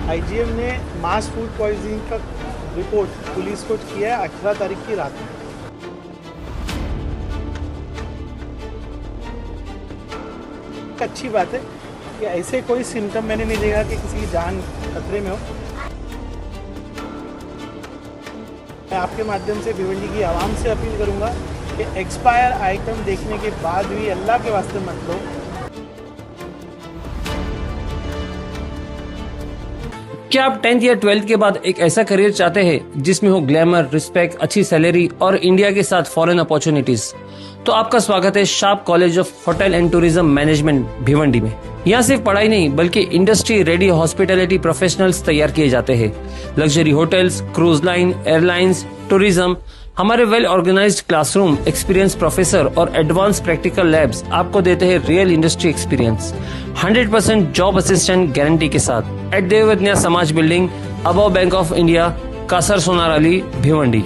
IgM ने मास food poisoning का report police को किया है 18 तारीख की रात में। अच्छी बात है कि ऐसे कोई सिम्टम मैंने नहीं देखा कि किसी की जान खतरे में हो। मैं आपके माध्यम से भिवंडी की आवाम से अपील करूंगा कि एक्सपायर आइटम देखने के बाद भी अल्लाह के वास्ते मत लो। क्या आप 10th या 12th के बाद एक ऐसा करियर चाहते हैं जिसमें हो ग्लैमर, रिस्पेक्ट, अच्छी सैलरी और इंडिया के साथ फॉरेन अपॉर्चुनिटीज? तो आपका स्वागत है sharp college of hotel and tourism management Bhiwandi में। यहाँ सिर्फ पढ़ाई नहीं बल्कि इंडस्ट्री रेडी हॉस्पिटैलिटी प्रोफेशनल्स तैयार किए जाते हैं। Luxury hotels, cruise line, airlines, tourism, हमारे well organised classroom, experience professor और एडवांस प्रैक्टिकल लैब्स आपको देते हैं real industry experience 100% job assistant guarantee के साथ at Devagya Samaj building above bank of India, Kasar Sonarali, Bhiwandi.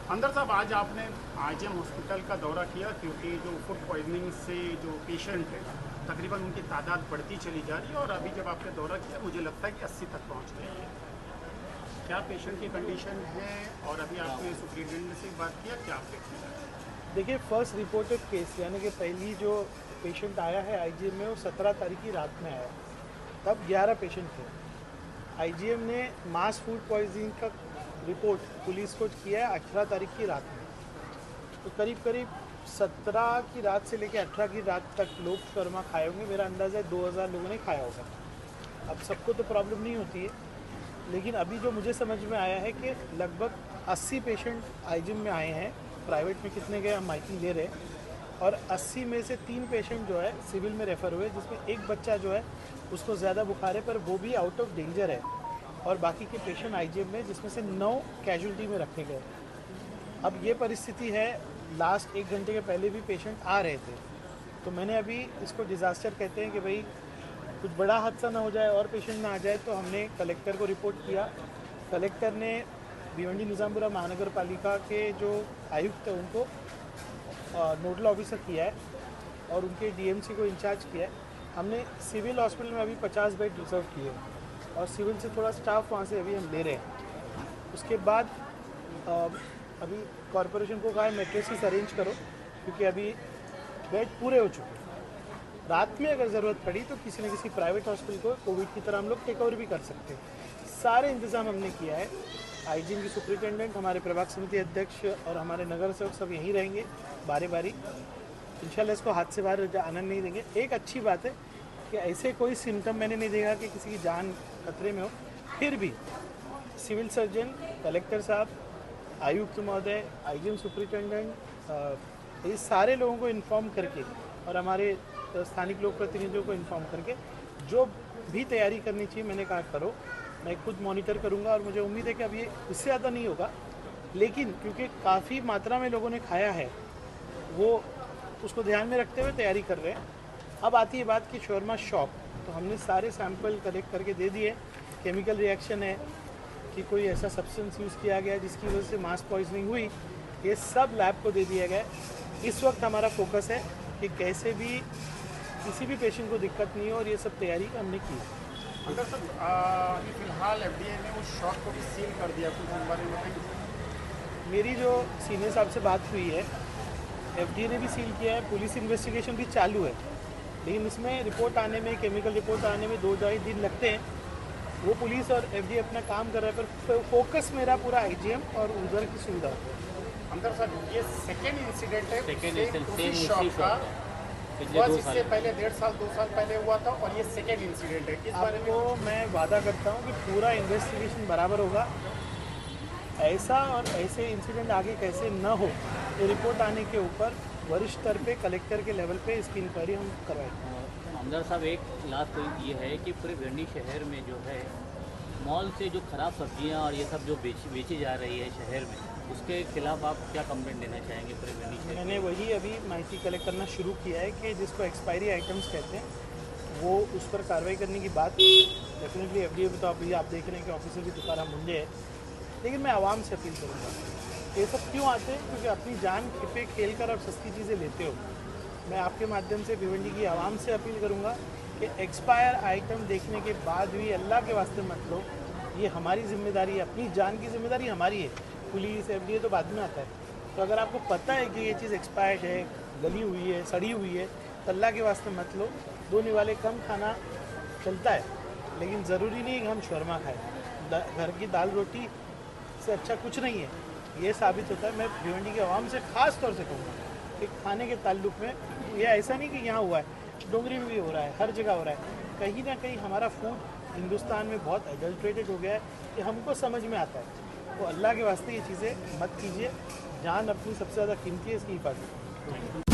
अंदर साहब, आज आपने आईजीएम हॉस्पिटल का दौरा किया क्योंकि जो फूड पॉइजनिंग से जो पेशेंट है तकरीबन उनकी तादाद बढ़ती चली जा रही है और अभी जब आपने दौरा किया मुझे लगता है कि 80 तक पहुंच गई है। क्या पेशेंट की कंडीशन है और अभी आपने सुप्रिटेंडेंट से बात किया, क्या आप देखते हैं? देखिए, फर्स्ट रिपोर्टेड केस यानी कि पहली जो पेशेंट आया है आईजीएम में वो 17 तारीख की रात में आया, तब 11 पेशेंट थे। आईजीएम ने मास फूड पॉइजनिंग का रिपोर्ट पुलिस को किया है 18 तारीख की रात में। तो करीब करीब 17 की रात से लेकर 18 की रात तक लोग शर्मा खाए होंगे। मेरा अंदाज़ा है 2000 लोगों ने खाया होगा। अब सबको तो प्रॉब्लम नहीं होती है, लेकिन अभी जो मुझे समझ में आया है कि लगभग 80 पेशेंट आईजीएम में आए हैं। प्राइवेट में कितने गए हम माइकिंग ले रहे हैं, और 80 में से 3 पेशेंट जो है सिविल में रेफ़र हुए, जिसमें एक बच्चा जो है उसको ज़्यादा बुखार है पर वो भी आउट ऑफ डेंजर है, और बाकी के पेशेंट आईजीएम में जिसमें से 9 कैजुअल्टी में रखे गए। अब ये परिस्थिति है, लास्ट 1 घंटे के पहले भी पेशेंट आ रहे थे, तो मैंने अभी इसको डिज़ास्टर कहते हैं कि भाई कुछ बड़ा हादसा ना हो जाए और पेशेंट ना आ जाए, तो हमने कलेक्टर को रिपोर्ट किया। कलेक्टर ने भिवंडी निज़ामपुरा महानगर पालिका के जो आयुक्त हैं उनको नोडल ऑफिसर किया है और उनके डीएमसी को इंचार्ज किया है। हमने सिविल हॉस्पिटल में अभी 50 बेड रिजर्व किए और सिविल से थोड़ा स्टाफ वहाँ से अभी हम ले रहे हैं। उसके बाद अभी कॉरपोरेशन को कहा है मेट्रेसेस अरेंज करो, क्योंकि अभी बेड पूरे हो चुके हैं। रात में अगर ज़रूरत पड़ी तो किसी न किसी प्राइवेट हॉस्पिटल को कोविड की तरह हम लोग टेक ओवर भी कर सकते हैं। सारे इंतज़ाम हमने किया है। आईजीएम की सुप्रिटेंडेंट, हमारे प्रभाग समिति अध्यक्ष और हमारे नगर सेवक सब यहीं रहेंगे बारी बारी। इंशाल्लाह इसको हाथ से बाहर आने नहीं देंगे। एक अच्छी बात है कि ऐसे कोई सिम्टम मैंने नहीं देखा कि किसी की जान खतरे में हो। फिर भी सिविल सर्जन, कलेक्टर साहब, आयुक्त महोदय, आईजीएम सुप्रिटेंडेंट, ये सारे लोगों को इन्फॉर्म करके और हमारे स्थानिक लोक प्रतिनिधियों को इन्फॉर्म करके जो भी तैयारी करनी चाहिए मैंने कहा करो। मैं खुद मॉनिटर करूंगा और मुझे उम्मीद है कि अब ये इससे ज़्यादा नहीं होगा, लेकिन क्योंकि काफ़ी मात्रा में लोगों ने खाया है वो उसको ध्यान में रखते हुए तैयारी कर रहे हैं। अब आती है बात की शॉर्मा शॉप, तो हमने सारे सैंपल कलेक्ट करके दे दिए। केमिकल रिएक्शन है कि कोई ऐसा सब्सटेंस यूज़ किया गया जिसकी वजह से मास पॉइजनिंग हुई, ये सब लैब को दे दिया गया। इस वक्त हमारा फोकस है कि कैसे भी किसी भी पेशेंट को दिक्कत नहीं हो, और ये सब तैयारी हमने की है। अंदर सर, फिलहाल एफडीए ने उस शॉप को भी सील कर दिया, कुछ इस बारे में बताइए। मेरी जो सीनियर साहब से बात हुई है, एफडीए ने भी सील किया है, पुलिस इन्वेस्टिगेशन भी चालू है, लेकिन इसमें रिपोर्ट आने में, केमिकल रिपोर्ट आने में 2-2.5 दिन लगते हैं। वो पुलिस और एफडीए अपना काम कर रहा है, पर फोकस मेरा पूरा आईजीएम और उधर की सुविधा। अंदर सर, ये सेकेंड इंसिडेंट है शॉप का, बस इससे पहले 1.5 साल 2 साल पहले हुआ था और ये सेकेंड इंसिडेंट है। इस बारे में मैं वादा करता हूँ कि पूरा इन्वेस्टिगेशन बराबर होगा। ऐसा और ऐसे इंसिडेंट आगे कैसे न हो, ये रिपोर्ट आने के ऊपर वरिष्ठ स्तर पे कलेक्टर के लेवल पे इसकी इंक्वायरी हम करवाएंगे। आमदार साहब, एक लास्ट पॉइंट ये है कि पूरे भिंडी शहर में जो है मॉल से जो खराब सब्जियां और ये सब जो बेची जा रही है शहर में, उसके खिलाफ आप क्या कंप्लेंट देना चाहेंगे पूरे भिंडी शहर? मैंने वही अभी माहिती कलेक्ट करना शुरू किया है कि जिसको एक्सपायरी आइटम्स कहते हैं वो उस पर कार्रवाई करने की बात डेफिनेटली एफडीए में तो अभी आप देख रहे हैं कि ऑफिसर भी तुकाराम मुंडे है, लेकिन मैं आवाम से अपील करूँगा। ये सब क्यों आते हैं? क्योंकि अपनी जान पे खेल कर आप सस्ती चीज़ें लेते हो। मैं आपके माध्यम से भिवंडी की आवाम से अपील करूँगा कि एक्सपायर आइटम देखने के बाद भी अल्लाह के वास्ते मत लो, ये हमारी जिम्मेदारी है, अपनी जान की जिम्मेदारी हमारी है। पुलिस एफडीए तो बाद में आता है। तो अगर आपको पता है कि ये चीज़ एक्सपायर्ड है, गली हुई है, सड़ी हुई है, तो अल्लाह के वास्ते मत लो। 2 निवाले कम खाना चलता है, लेकिन ज़रूरी नहीं कि हम शर्मा खाएँ। घर की दाल रोटी से अच्छा कुछ नहीं है, ये साबित होता है। मैं भिवंडी की आवाम से ख़ास तौर से कहूँगा कि खाने के ताल्लुक़ में ये ऐसा नहीं कि यहाँ हुआ है, डोंगरी में भी हो रहा है, हर जगह हो रहा है। कहीं ना कहीं हमारा फूड हिंदुस्तान में बहुत एडल्ट्रेटेड हो गया है, कि हमको समझ में आता है। तो अल्लाह के वास्ते ये चीज़ें मत कीजिए, जान अपनी सबसे ज़्यादा कीमती है, इसकी हिफाजत।